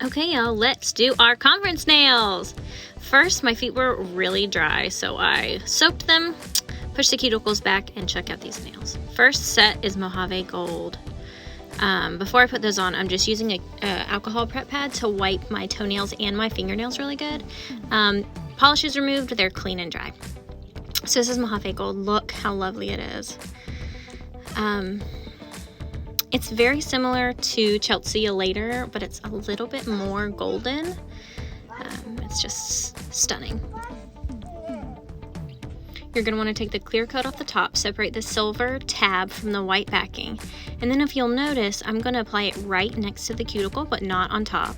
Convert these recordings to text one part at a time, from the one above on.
Okay, y'all, let's do our conference nails. First, my feet were really dry, so I soaked them, pushed the cuticles back, and check out these nails. First set is Mojave Gold. Before I put those on, I'm just using a alcohol prep pad to wipe my toenails and my fingernails really good. Polish is removed, they're clean and dry. So this is Mojave Gold. Look how lovely it is. It's very similar to Chelsea Later, but it's a little bit more golden. It's just stunning. You're going to want to take the clear coat off the top, separate the silver tab from the white backing, and then if you'll notice, I'm going to apply it right next to the cuticle, but not on top.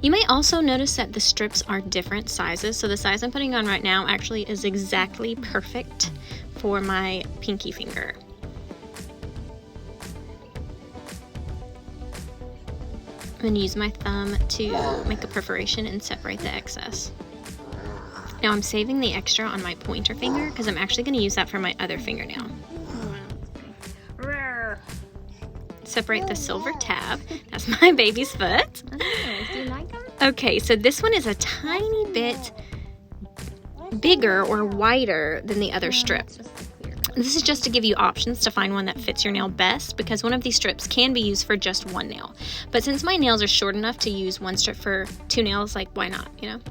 You may also notice that the strips are different sizes, so the size I'm putting on right now actually is exactly perfect for my pinky finger. I'm going to use my thumb to make a perforation and separate the excess. Now I'm saving the extra on my pointer finger because I'm actually going to use that for my other fingernail. Separate the silver tab. That's my baby's foot. Do you like them? Okay, so this one is a tiny bit bigger or wider than the other strip. This is just to give you options to find one that fits your nail best, because one of these strips can be used for just one nail. But since my nails are short enough to use one strip for two nails, like, why not, you know?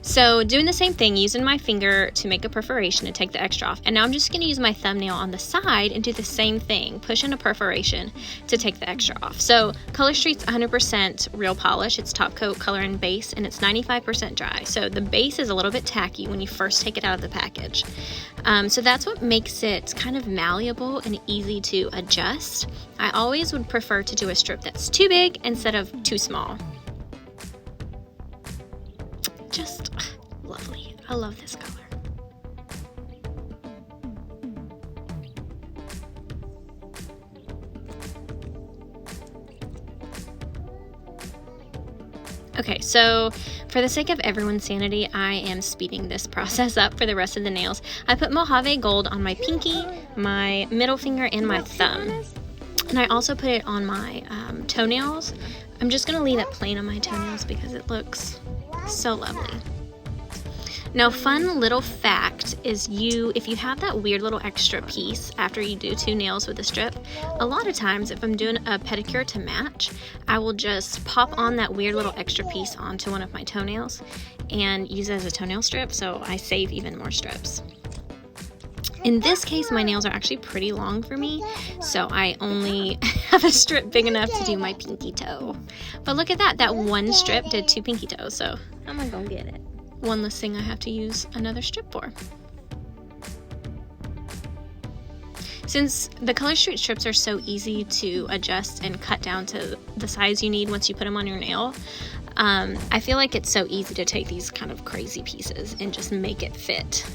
So doing the same thing, using my finger to make a perforation to take the extra off. And now I'm just going to use my thumbnail on the side and do the same thing, push in a perforation to take the extra off. So Color Street's 100% real polish. It's top coat, color, and base, and it's 95% dry. So the base is a little bit tacky when you first take it out of the package. So that's what makes it kind of malleable and easy to adjust. I always would prefer to do a strip that's too big instead of too small. Just lovely. I love this color. Okay, so for the sake of everyone's sanity, I am speeding this process up for the rest of the nails. I put Mojave Gold on my pinky, my middle finger, and my thumb. And I also put it on my toenails. I'm just going to leave it plain on my toenails because it looks so lovely. Now, fun little fact is if you have that weird little extra piece after you do two nails with a strip, a lot of times if I'm doing a pedicure to match, I will just pop on that weird little extra piece onto one of my toenails and use it as a toenail strip, so I save even more strips. In this case, my nails are actually pretty long for me, so I only have a strip big enough to do my pinky toe. But look at that, that one strip did two pinky toes, so I'm gonna go get it. One less thing I have to use another strip for. Since the Color Street strips are so easy to adjust and cut down to the size you need once you put them on your nail, I feel like it's so easy to take these kind of crazy pieces and just make it fit.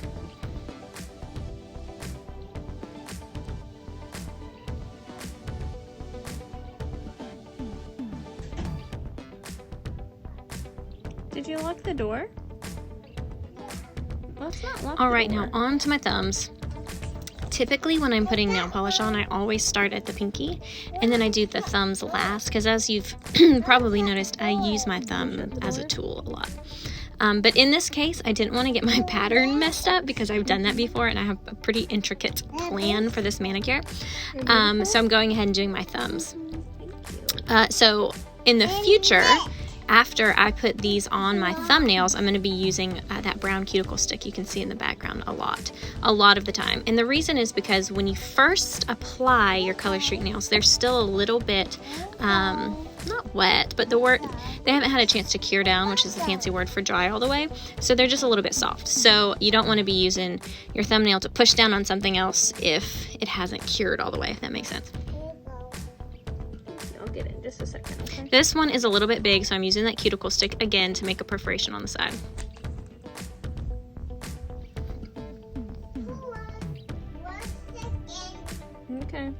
Did you lock the door? Let's not lock All the right, door. now on to my thumbs. Typically when I'm putting nail polish on, I always start at the pinky and then I do the thumbs last, because as you've probably noticed, I use my thumb as a tool a lot. But in this case, I didn't want to get my pattern messed up because I've done that before and I have a pretty intricate plan for this manicure. So I'm going ahead and doing my thumbs. So in the future, after I put these on my thumbnails, I'm going to be using that brown cuticle stick you can see in the background a lot of the time. And the reason is because when you first apply your Color Street nails, they're still a little bit, not wet, but they haven't had a chance to cure down, which is a fancy word for dry all the way. So they're just a little bit soft. So you don't want to be using your thumbnail to push down on something else if it hasn't cured all the way, if that makes sense. I'll get it in just a second, okay? This one is a little bit big, so I'm using that cuticle stick again to make a perforation on the side. Okay.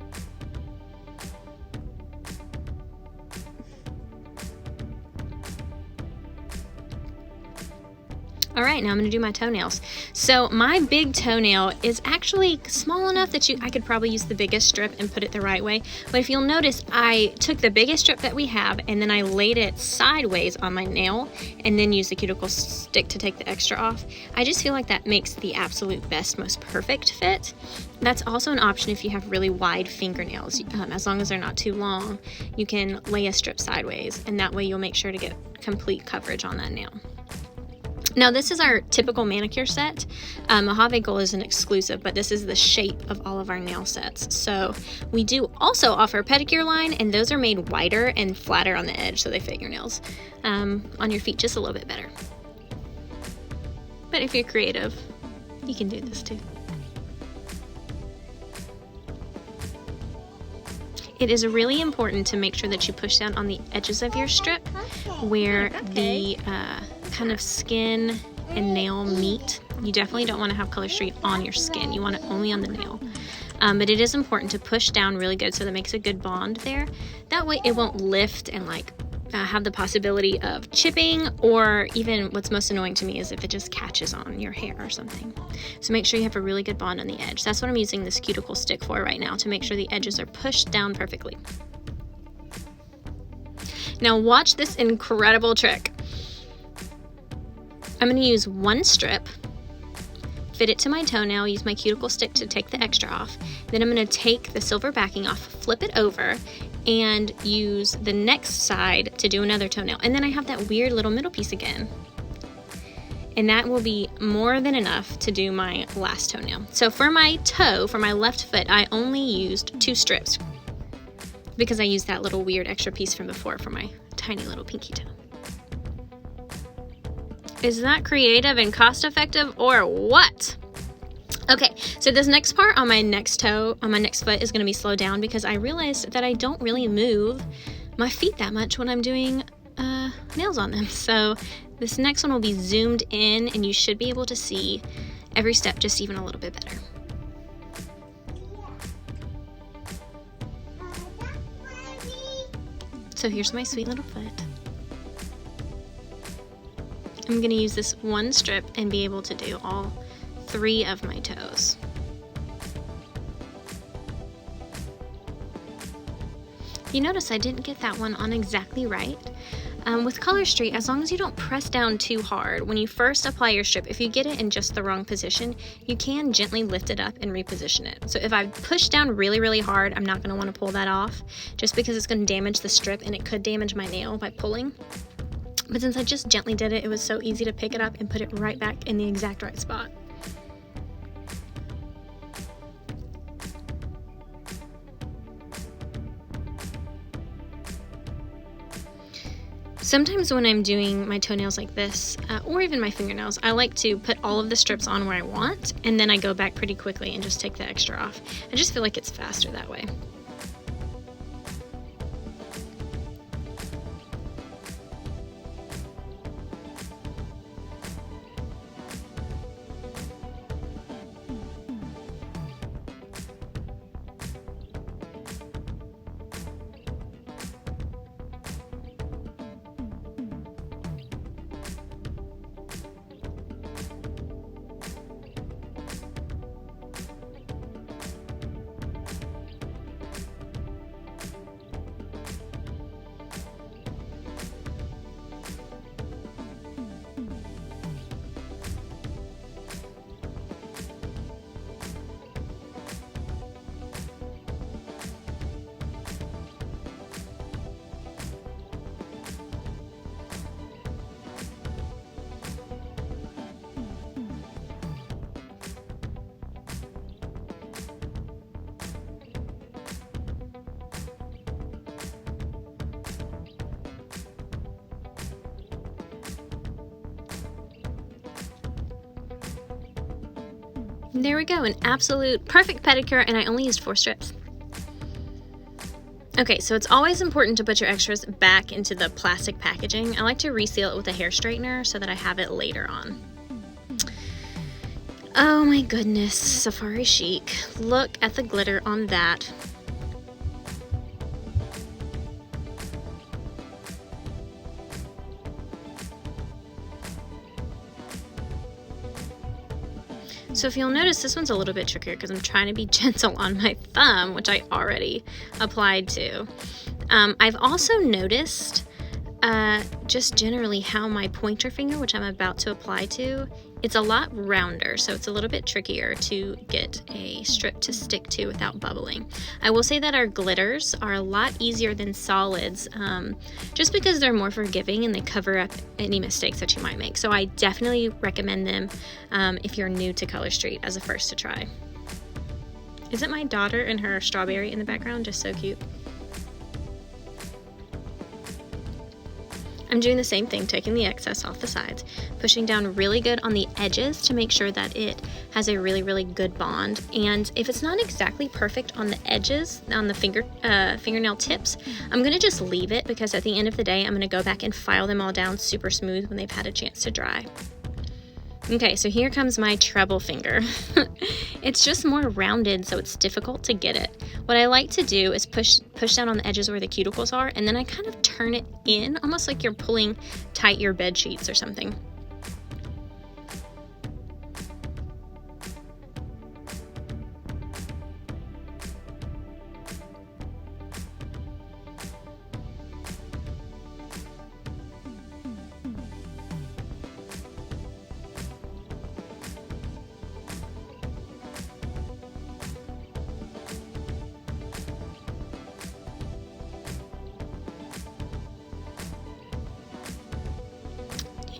All right, now I'm gonna do my toenails. So my big toenail is actually small enough that I could probably use the biggest strip and put it the right way. But if you'll notice, I took the biggest strip that we have and then I laid it sideways on my nail and then used the cuticle stick to take the extra off. I just feel like that makes the absolute best, most perfect fit. That's also an option if you have really wide fingernails. As long as they're not too long, you can lay a strip sideways, and that way you'll make sure to get complete coverage on that nail. Now this is our typical manicure set. Mojave Gold is an exclusive, but this is the shape of all of our nail sets. So we do also offer a pedicure line, and those are made wider and flatter on the edge so they fit your nails on your feet just a little bit better. But if you're creative, you can do this too. It is really important to make sure that you push down on the edges of your strip where the kind of skin and nail meet. You definitely don't want to have color street on your skin. You want it only on the nail. But it is important to push down really good so that makes a good bond there. That way it won't lift and like have the possibility of chipping, or even what's most annoying to me is if it just catches on your hair or something. So make sure you have a really good bond on the edge. That's what I'm using this cuticle stick for right now, to make sure the edges are pushed down perfectly. Now watch this incredible trick. I'm going to use one strip, fit it to my toenail, use my cuticle stick to take the extra off. Then I'm going to take the silver backing off, flip it over, and use the next side to do another toenail. And then I have that weird little middle piece again. And that will be more than enough to do my last toenail. So for my toe, for my left foot, I only used 2 strips because I used that little weird extra piece from before for my tiny little pinky toe. Is that creative and cost effective or what? Okay, so this next part on my next toe, on my next foot, is going to be slowed down because I realized that I don't really move my feet that much when I'm doing nails on them. So this next one will be zoomed in, and you should be able to see every step just even a little bit better. So here's my sweet little foot. I'm going to use this one strip and be able to do all 3 of my toes. You notice I didn't get that one on exactly right. With Color Street, as long as you don't press down too hard, when you first apply your strip, if you get it in just the wrong position, you can gently lift it up and reposition it. So if I push down really, really hard, I'm not going to want to pull that off, just because it's going to damage the strip and it could damage my nail by pulling. But since I just gently did it, it was so easy to pick it up and put it right back in the exact right spot. Sometimes when I'm doing my toenails like this, or even my fingernails, I like to put all of the strips on where I want, and then I go back pretty quickly and just take the extra off. I just feel like it's faster that way. There we go, an absolute perfect pedicure, and I only used 4 strips. Okay, so it's always important to put your extras back into the plastic packaging. I like to reseal it with a hair straightener so that I have it later on. Oh my goodness, Safari Chic. Look at the glitter on that. So if you'll notice, this one's a little bit trickier because I'm trying to be gentle on my thumb, which I already applied to. I've also noticed just generally how my pointer finger, which I'm about to apply to, it's a lot rounder, so it's a little bit trickier to get a strip to stick to without bubbling. I will say that our glitters are a lot easier than solids, just because they're more forgiving and they cover up any mistakes that you might make. So I definitely recommend them if you're new to Color Street as a first to try. Isn't my daughter and her strawberry in the background just so cute? I'm doing the same thing, taking the excess off the sides, pushing down really good on the edges to make sure that it has a really, really good bond. And if it's not exactly perfect on the edges, on the fingernail tips, I'm gonna just leave it, because at the end of the day, I'm gonna go back and file them all down super smooth when they've had a chance to dry. Okay, so here comes my treble finger. It's just more rounded, so it's difficult to get it. What I like to do is push down on the edges where the cuticles are, and then I kind of turn it in, almost like you're pulling tight your bed sheets or something.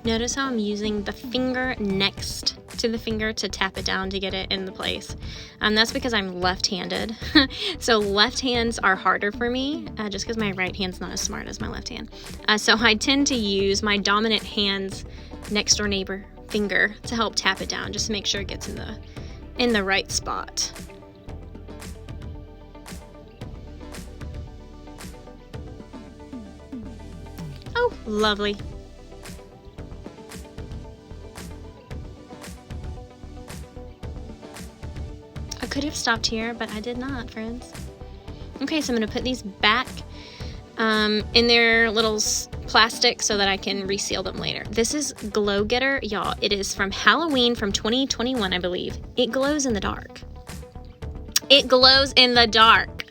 Notice how I'm using the finger next to the finger to tap it down to get it in the place. That's because I'm left-handed. So left hands are harder for me, just because my right hand's not as smart as my left hand. So I tend to use my dominant hand's next door neighbor finger to help tap it down, just to make sure it gets in the right spot. Oh, lovely. I could have stopped here, but I did not, friends. Okay, so I'm going to put these back in their little plastic so that I can reseal them later. This is Glow Getter, y'all. It is from Halloween from 2021, I believe. It glows in the dark. It glows in the dark.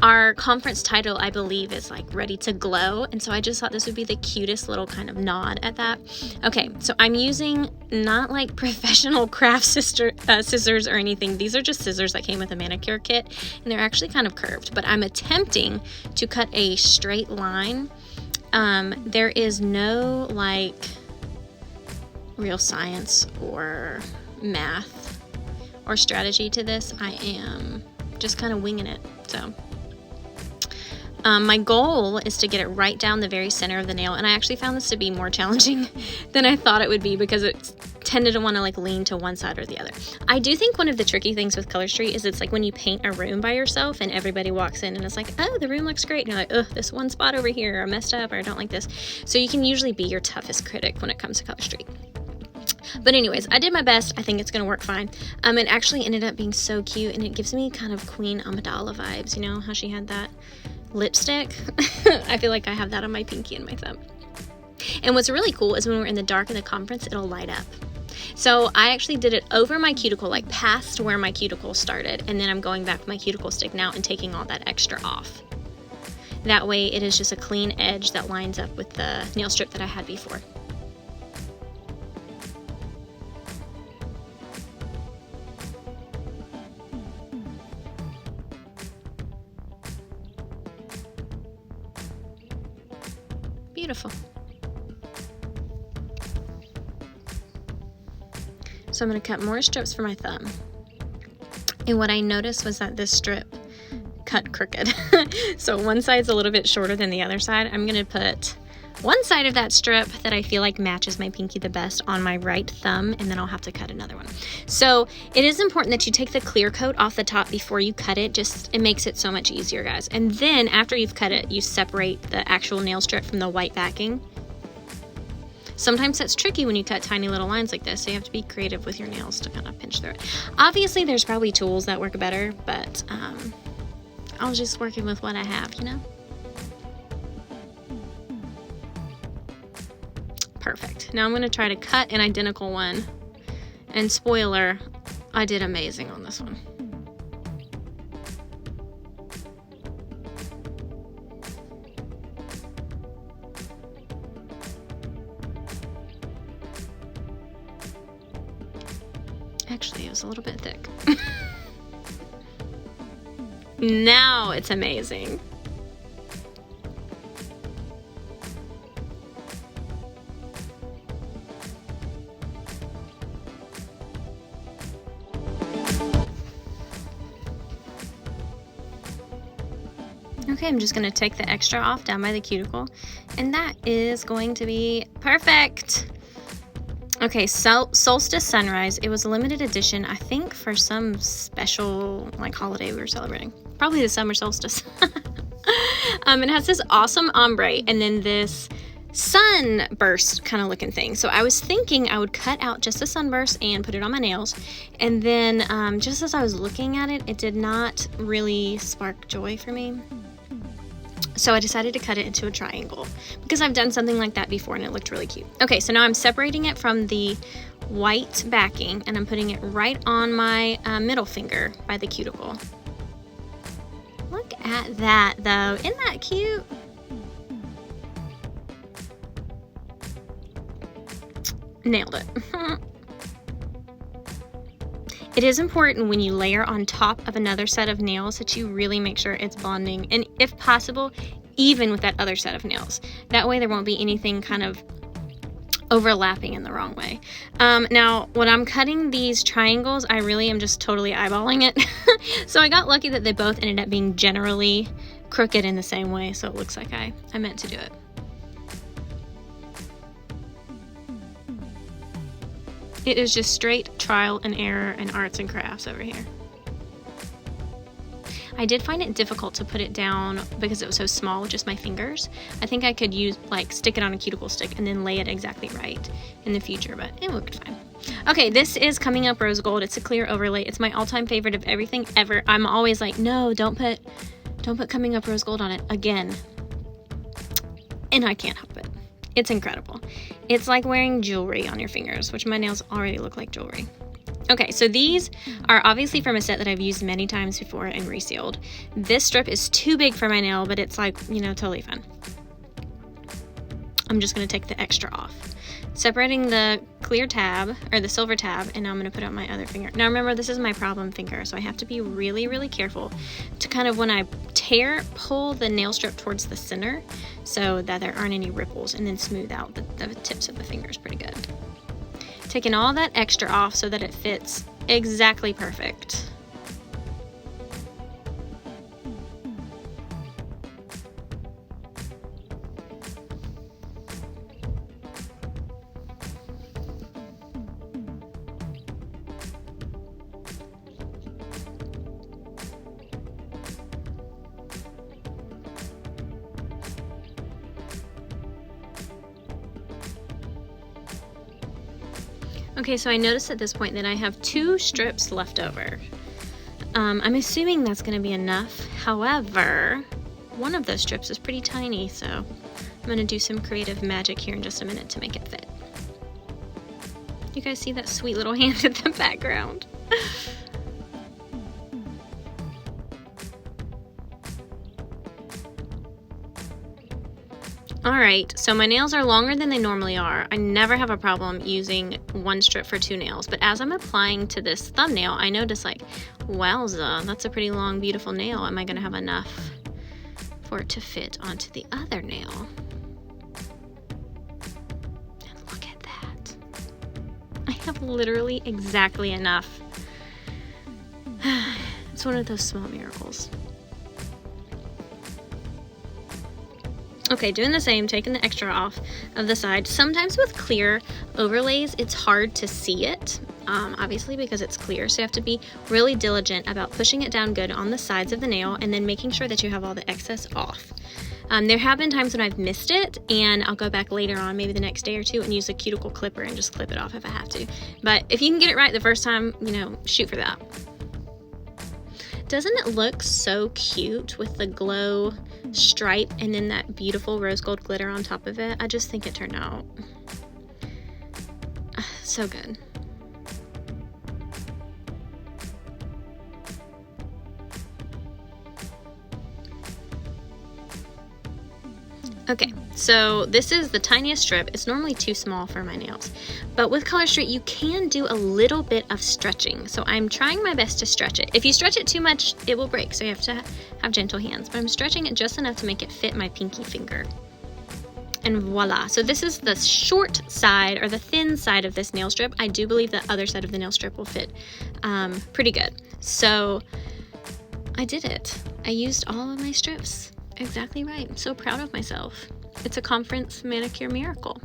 Our conference title, I believe, is like Ready to Glow, and so I just thought this would be the cutest little kind of nod at that. Okay, so I'm using not like professional craft scissors or anything. These are just scissors that came with a manicure kit, and they're actually kind of curved, but I'm attempting to cut a straight line. There is no like real science or math or strategy to this. I am just kind of winging it. So my goal is to get it right down the very center of the nail, and I actually found this to be more challenging than I thought it would be, because it tended to want to like lean to one side or the other. I do think one of the tricky things with Color Street is it's like when you paint a room by yourself and everybody walks in and it's like, oh, the room looks great, and you're like, ugh, this one spot over here, I messed up, or I don't like this. So you can usually be your toughest critic when it comes to Color Street. But anyways, I did my best. I think it's going to work fine. It actually ended up being so cute, and it gives me kind of Queen Amidala vibes. You know how she had that lipstick? I feel like I have that on my pinky and my thumb. And what's really cool is when we're in the dark in the conference, it'll light up. So I actually did it over my cuticle, like past where my cuticle started, and then I'm going back with my cuticle stick now and taking all that extra off. That way it is just a clean edge that lines up with the nail strip that I had before. Beautiful. So I'm going to cut more strips for my thumb. And what I noticed was that this strip cut crooked. So one side's a little bit shorter than the other side. I'm going to put one side of that strip that I feel like matches my pinky the best on my right thumb, and then I'll have to cut another one. So it is important that you take the clear coat off the top before you cut it. It makes it so much easier, guys. And then after you've cut it, you separate the actual nail strip from the white backing. Sometimes that's tricky when you cut tiny little lines like this, so you have to be creative with your nails to kind of pinch through it. Obviously, there's probably tools that work better, but I was just working with what I have, you know? Perfect. Now I'm going to try to cut an identical one And spoiler, I did amazing on this one. Actually, it was a little bit thick. Now it's amazing. Okay, I'm just going to take the extra off down by the cuticle, and that is going to be perfect. Okay, Solstice Sunrise. It was a limited edition, I think, for some special like holiday we were celebrating. Probably the summer solstice. It has this awesome ombre and then this sunburst kind of looking thing. So I was thinking I would cut out just the sunburst and put it on my nails. And then just as I was looking at it, it did not really spark joy for me. So I decided to cut it into a triangle because I've done something like that before and it looked really cute. Okay, so now I'm separating it from the white backing and I'm putting it right on my middle finger by the cuticle. Look at that though, isn't that cute? Nailed it. It is important when you layer on top of another set of nails that you really make sure it's bonding, and if possible, even with that other set of nails. That way there won't be anything kind of overlapping in the wrong way. Now, when I'm cutting these triangles, I really am just totally eyeballing it. So I got lucky that they both ended up being generally crooked in the same way, so it looks like I meant to do it. It is just straight trial and error and arts and crafts over here. I did find it difficult to put it down because it was so small with just my fingers. I think I could stick it on a cuticle stick and then lay it exactly right in the future, but it worked fine. Okay, this is Coming Up Rose Gold. It's a clear overlay. It's my all-time favorite of everything ever. I'm always like, no, don't put Coming Up Rose Gold on it again. And I can't help it. It's incredible. It's like wearing jewelry on your fingers, which my nails already look like jewelry. Okay, so these are obviously from a set that I've used many times before and resealed. This strip is too big for my nail, but it's like, totally fine. I'm just going to take the extra off. Separating the clear tab, or the silver tab, and now I'm going to put it on my other finger. Now remember, this is my problem finger, so I have to be really, really careful to kind of, when I tear, pull the nail strip towards the center so that there aren't any ripples, and then smooth out the tips of the fingers pretty good. Taking all that extra off so that it fits exactly perfect. Okay, so I noticed at this point that I have 2 strips left over. I'm assuming that's going to be enough. However, one of those strips is pretty tiny, so I'm going to do some creative magic here in just a minute to make it fit. You guys see that sweet little hand in the background? Alright, so my nails are longer than they normally are. I never have a problem using one strip for 2 nails, but as I'm applying to this thumbnail, I notice like, wowza, that's a pretty long, beautiful nail. Am I going to have enough for it to fit onto the other nail? And look at that. I have literally exactly enough. It's one of those small miracles. Okay, doing the same, taking the extra off of the side. Sometimes with clear overlays, it's hard to see it, obviously because it's clear. So you have to be really diligent about pushing it down good on the sides of the nail and then making sure that you have all the excess off. There have been times when I've missed it and I'll go back later on, maybe the next day or two, and use a cuticle clipper and just clip it off if I have to. But if you can get it right the first time, shoot for that. Doesn't it look so cute with the glow stripe and then that beautiful rose gold glitter on top of it? I just think it turned out so good. Okay, so this is the tiniest strip. It's normally too small for my nails, but with Color Street, you can do a little bit of stretching. So I'm trying my best to stretch it. If you stretch it too much, it will break, so you have to have gentle hands, but I'm stretching it just enough to make it fit my pinky finger. And voila. So this is the short side, or the thin side of this nail strip. I do believe the other side of the nail strip will fit pretty good. So I did it. I used all of my strips. Exactly right. I'm so proud of myself. It's a conference manicure miracle.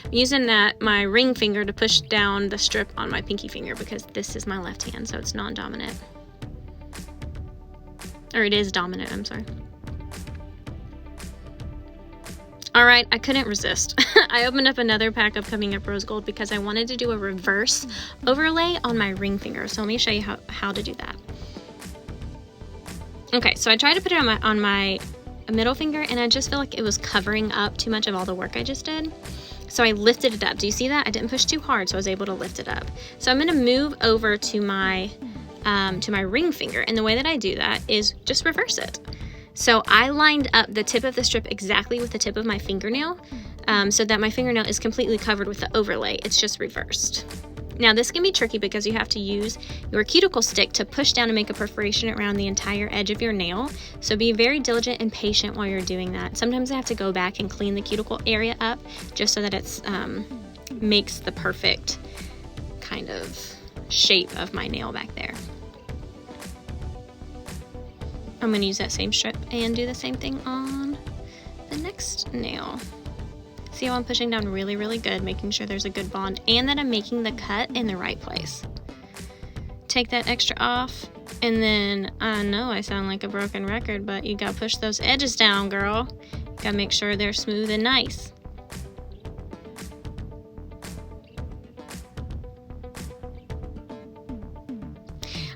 I'm using my ring finger to push down the strip on my pinky finger because this is my left hand, so it's non-dominant. Or it is dominant, I'm sorry. All right, I couldn't resist. I opened up another pack of Coming Up Rose Gold because I wanted to do a reverse overlay on my ring finger. So let me show you how to do that. Okay, so I tried to put it on my middle finger, and I just feel like it was covering up too much of all the work I just did. So I lifted it up. Do you see that? I didn't push too hard, so I was able to lift it up. So I'm gonna move over to my ring finger, and the way that I do that is just reverse it. So I lined up the tip of the strip exactly with the tip of my fingernail, so that my fingernail is completely covered with the overlay. It's just reversed. Now this can be tricky because you have to use your cuticle stick to push down and make a perforation around the entire edge of your nail. So be very diligent and patient while you're doing that. Sometimes I have to go back and clean the cuticle area up just so that it's makes the perfect kind of shape of my nail back there. I'm going to use that same strip and do the same thing on the next nail. See how I'm pushing down really, really good, making sure there's a good bond and that I'm making the cut in the right place. Take that extra off, and then I know I sound like a broken record, but you gotta push those edges down, girl. Gotta make sure they're smooth and nice.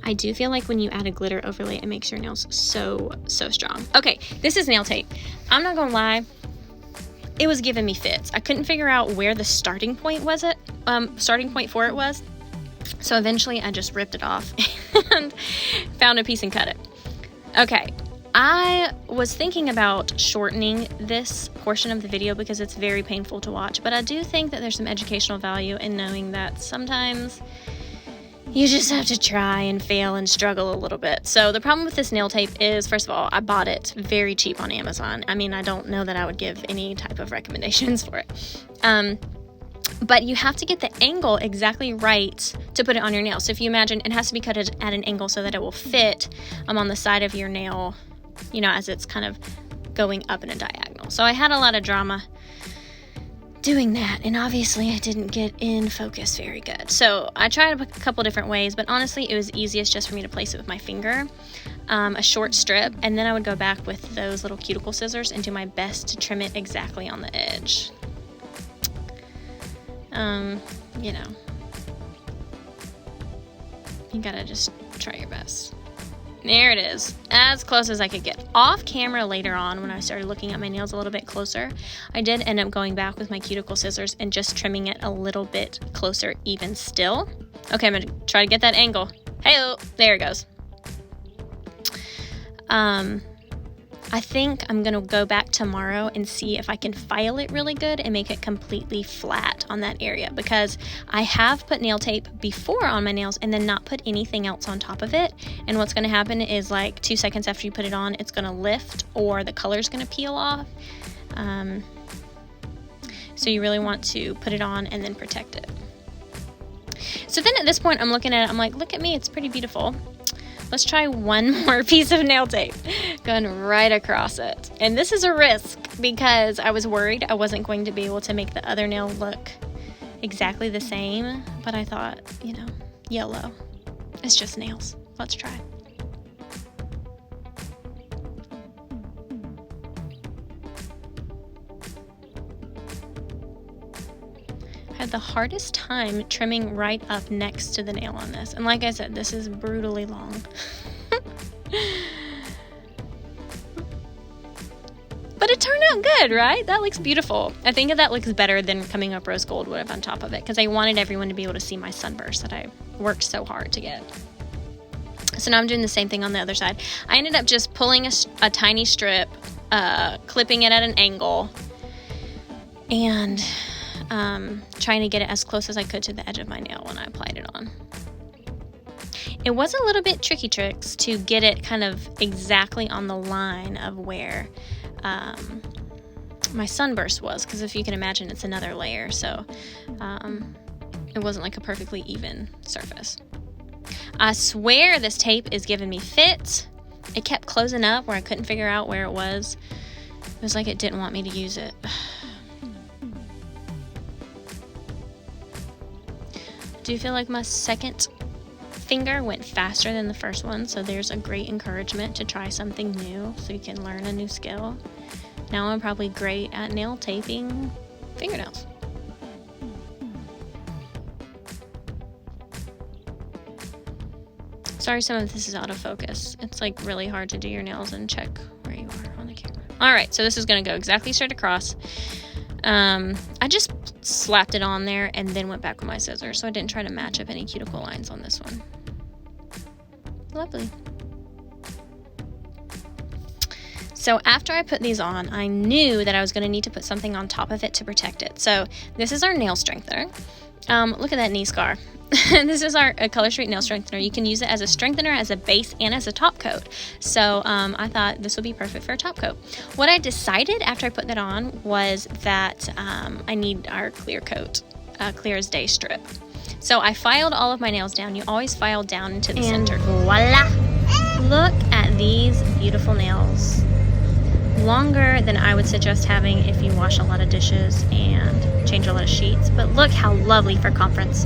I do feel like when you add a glitter overlay, it makes your nails so strong. Okay, this is nail tape. I'm not gonna lie. It was giving me fits. I couldn't figure out where the starting point for it was. So eventually I just ripped it off and found a piece and cut it. Okay, I was thinking about shortening this portion of the video because it's very painful to watch, but I do think that there's some educational value in knowing that sometimes you just have to try and fail and struggle a little bit. So the problem with this nail tape is, first of all, I bought it very cheap on Amazon. I mean, I don't know that I would give any type of recommendations for it. But you have to get the angle exactly right to put it on your nail. So if you imagine, it has to be cut at an angle so that it will fit on the side of your nail, you know, as it's kind of going up in a diagonal. So I had a lot of drama doing that, and obviously I didn't get in focus very good. So I tried a couple different ways, but honestly it was easiest just for me to place it with my finger, a short strip, and then I would go back with those little cuticle scissors and do my best to trim it exactly on the edge. You know, you gotta just try your best. There it is, as close as I could get. Off camera later on, when I started looking at my nails a little bit closer, I did end up going back with my cuticle scissors and just trimming it a little bit closer even still. Okay, I'm gonna try to get that angle. Hey-oh, there it goes. I think I'm gonna go back tomorrow and see if I can file it really good and make it completely flat on that area, because I have put nail tape before on my nails and then not put anything else on top of it. And what's gonna happen is, like 2 seconds after you put it on, it's gonna lift or the color's gonna peel off. So you really want to put it on and then protect it. So then at this point, I'm looking at it, I'm like, look at me, it's pretty beautiful. Let's try one more piece of nail tape, going right across it. And this is a risk because I was worried I wasn't going to be able to make the other nail look exactly the same, but I thought, you know, YOLO, it's just nails. Let's try. I had the hardest time trimming right up next to the nail on this, and like I said, this is brutally long. But it turned out good, right? That looks beautiful. I think that looks better than Coming Up Rose Gold would have on top of it, because I wanted everyone to be able to see my sunburst that I worked so hard to get. So now I'm doing the same thing on the other side. I ended up just pulling a tiny strip clipping it at an angle and trying to get it as close as I could to the edge of my nail when I applied it on. It was a little bit tricky tricks to get it kind of exactly on the line of where my sunburst was, because if you can imagine, it's another layer, so it wasn't like a perfectly even surface. I swear this tape is giving me fits. It kept closing up where I couldn't figure out where it was. It was like it didn't want me to use it. Do you feel like my second finger went faster than the first one? So there's a great encouragement to try something new so you can learn a new skill. Now I'm probably great at nail taping fingernails. Sorry, some of this is out of focus. It's like really hard to do your nails and check where you are on the camera. All right, so this is gonna go exactly straight across. I just slapped it on there and then went back with my scissors, so I didn't try to match up any cuticle lines on this one. Lovely. So after I put these on, I knew that I was going to need to put something on top of it to protect it. So this is our nail strengthener. Look at that knee scar. This is our Color Street nail strengthener. You can use it as a strengthener, as a base, and as a top coat. So I thought this would be perfect for a top coat. What I decided after I put that on was that I need our clear coat, clear as day strip. So I filed all of my nails down. You always file down into the center. Voila! Look at these beautiful nails. Longer than I would suggest having if you wash a lot of dishes and change a lot of sheets. But look how lovely for conference.